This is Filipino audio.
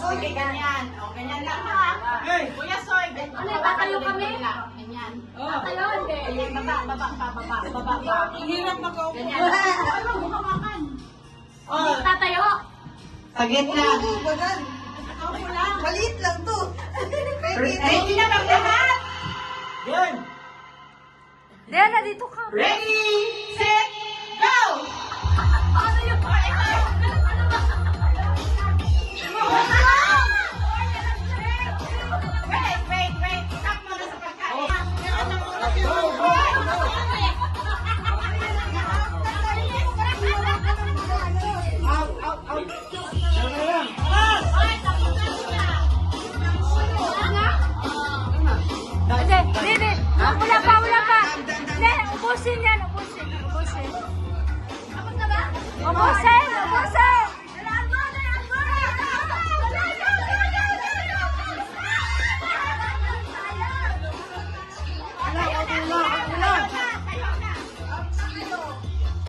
Sige, ganyan. O, ganyan lang ha. Kuya Soy, ganyan. Ano, tatayo kami? Ganyan. Tatayo, hindi. Ganyan, baba pa. Hirap mag-upo. Ganyan. Ay, magbukawakan. Tatayo. Sa gitna. Bagan. Maliit lang to. Ready na bang lahat? Yan. Diana, dito ka. Ready, set, go! Ano yung Wait. Stop muna sa pagkain. Hindi. Wala pa. Hindi, ubusin yan. Ubusin. Ubusin.